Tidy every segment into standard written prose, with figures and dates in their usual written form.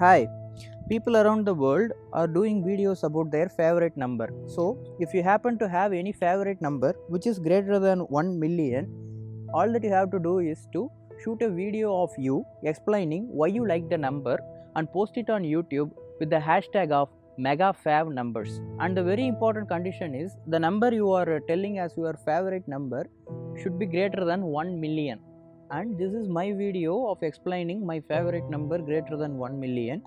Hi, people around the world are doing videos about their favorite number. So, if you happen to have any favorite number which is greater than 1 million, all that you have to do is to shoot a video of you explaining why you like the number and post it on YouTube with the hashtag of #MegaFavNumbers. And the very important condition is the number you are telling as your favorite number should be greater than 1 million. And this is my video of explaining my favorite number greater than 1 million,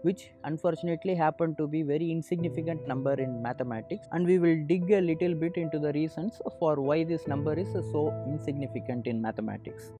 which unfortunately happened to be very insignificant number in mathematics, and we will dig a little bit into the reasons for why this number is so insignificant in mathematics.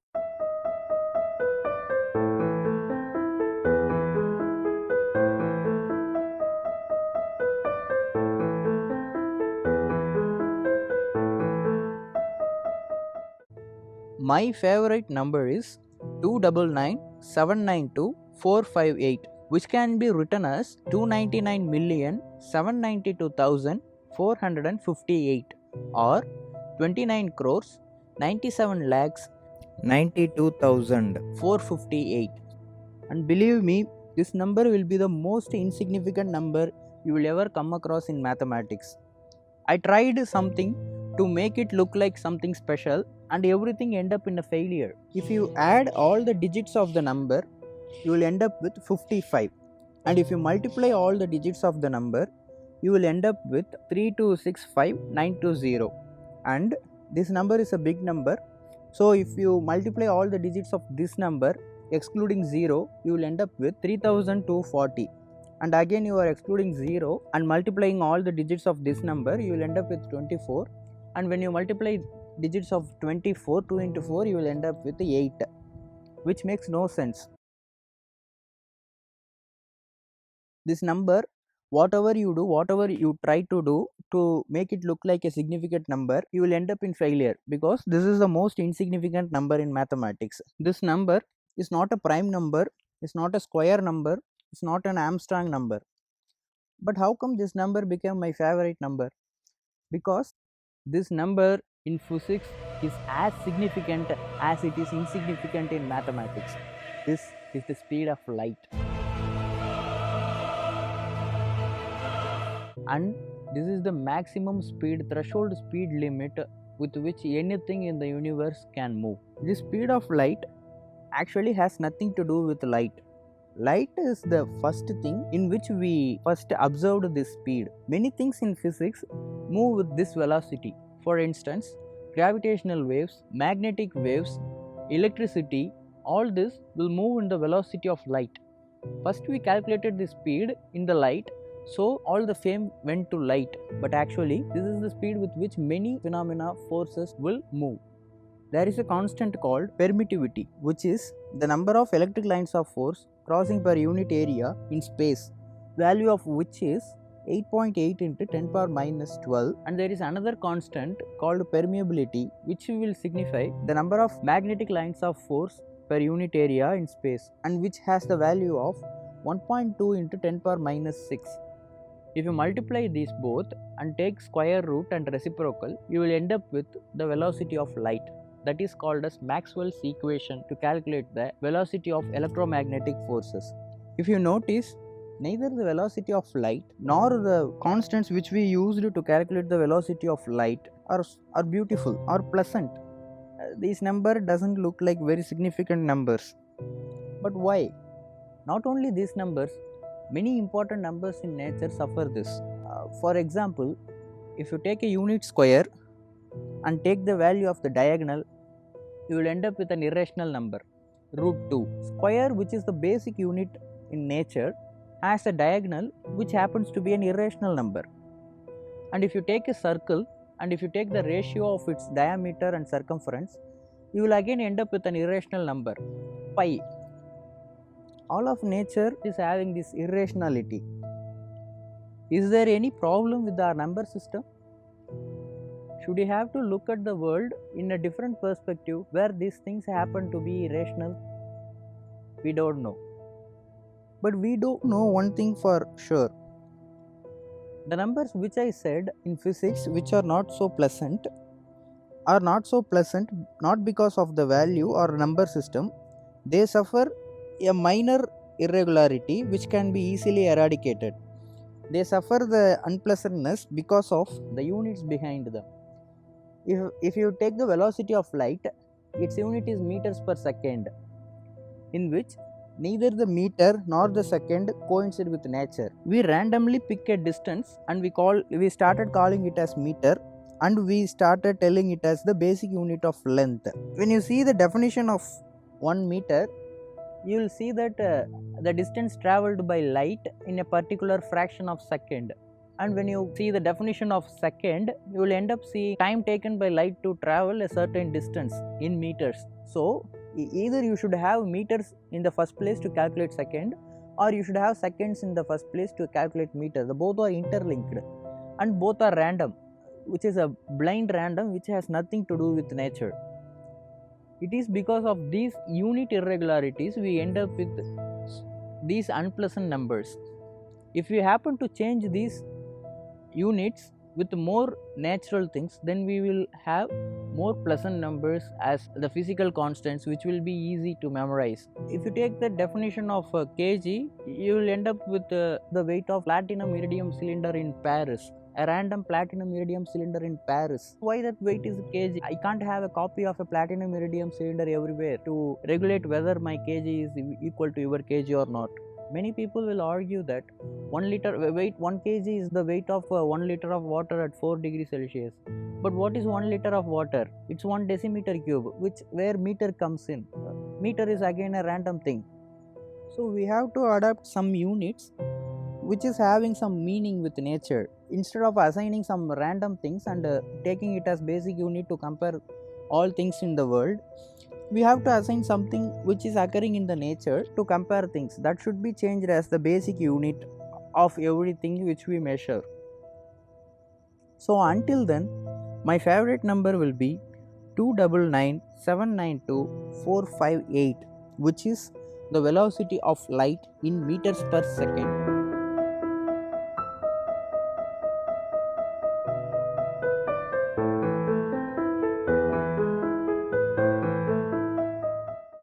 My favorite number is 299,792,458, which can be written as 299,792,458 or 29 crores 97 lakhs 92,458. And believe me, this number will be the most insignificant number you will ever come across in mathematics. I tried something to make it look like something special, and everything end up in a failure. If you add all the digits of the number, you will end up with 55. And if you multiply all the digits of the number, you will end up with 3265920. And this number is a big number. So if you multiply all the digits of this number, excluding 0, you will end up with 3240. And again you are excluding 0 and multiplying all the digits of this number, you will end up with 24. And when you multiply digits of 24, 2 into 4, you will end up with 8, which makes no sense. This number, whatever you try to do to make it look like a significant number, you will end up in failure, because this is the most insignificant number in mathematics. This number is not a prime number, it's not a square number, it's not an Armstrong number. But how come this number became my favorite number? Because this number in physics is as significant as it is insignificant in mathematics. This is the speed of light. And this is the maximum speed, threshold speed limit with which anything in the universe can move. The speed of light actually has nothing to do with light. Light is the first thing in which we first observed this speed. Many things in physics move with this velocity. For instance, gravitational waves, magnetic waves, electricity, all this will move in the velocity of light. First we calculated the speed in the light, so all the fame went to light. But actually, this is the speed with which many phenomena, forces will move. There is a constant called permittivity, which is the number of electric lines of force crossing per unit area in space, value of which is 8.8 into 10 power minus 12. And there is another constant called permeability, which will signify the number of magnetic lines of force per unit area in space, and which has the value of 1.2 into 10 power minus 6. If you multiply these both and take square root and reciprocal, you will end up with the velocity of light. That is called as Maxwell's equation to calculate the velocity of electromagnetic forces. If you notice, neither the velocity of light nor the constants which we used to calculate the velocity of light are beautiful or pleasant. This number doesn't look like very significant numbers. But why? Not only these numbers, many important numbers in nature suffer this. For example, if you take a unit square and take the value of the diagonal, you will end up with an irrational number, root 2. Square, which is the basic unit in nature, has a diagonal which happens to be an irrational number. And if you take a circle and if you take the ratio of its diameter and circumference, you will again end up with an irrational number, pi. All of nature is having this irrationality. Is there any problem with our number system? Should we have to look at the world in a different perspective where these things happen to be irrational? We don't know. But we do know one thing for sure. The numbers which I said in physics, which are not so pleasant not because of the value or number system. They suffer a minor irregularity which can be easily eradicated. They suffer the unpleasantness because of the units behind them. If you take the velocity of light, its unit is meters per second, in which neither the meter nor the second coincide with nature. We randomly pick a distance and we started calling it as meter, and we started telling it as the basic unit of length. When you see the definition of 1 meter, you will see that the distance traveled by light in a particular fraction of second. And when you see the definition of second, you will end up seeing time taken by light to travel a certain distance in meters. So either you should have meters in the first place to calculate second, or you should have seconds in the first place to calculate meter. The both are interlinked and both are random, which is a blind random which has nothing to do with nature. It is because of these unit irregularities we end up with these unpleasant numbers. If we happen to change these units with more natural things, then we will have more pleasant numbers as the physical constants, which will be easy to memorize. If you take the definition of kg, you will end up with the weight of platinum iridium cylinder in Paris, a random platinum iridium cylinder in Paris. Why that weight is kg? I can't have a copy of a platinum iridium cylinder everywhere to regulate whether my kg is equal to your kg or not. Many people will argue that 1 kg is the weight of 1 liter of water at 4 degrees Celsius. But what is 1 liter of water? It's 1 decimeter cube, where meter comes in. Meter is again a random thing. So we have to adapt some units which is having some meaning with nature. Instead of assigning some random things and taking it as basic unit to compare all things in the world, we have to assign something which is occurring in the nature to compare things. That should be changed as the basic unit of everything which we measure. So until then, my favorite number will be 299,792,458, which is the velocity of light in meters per second.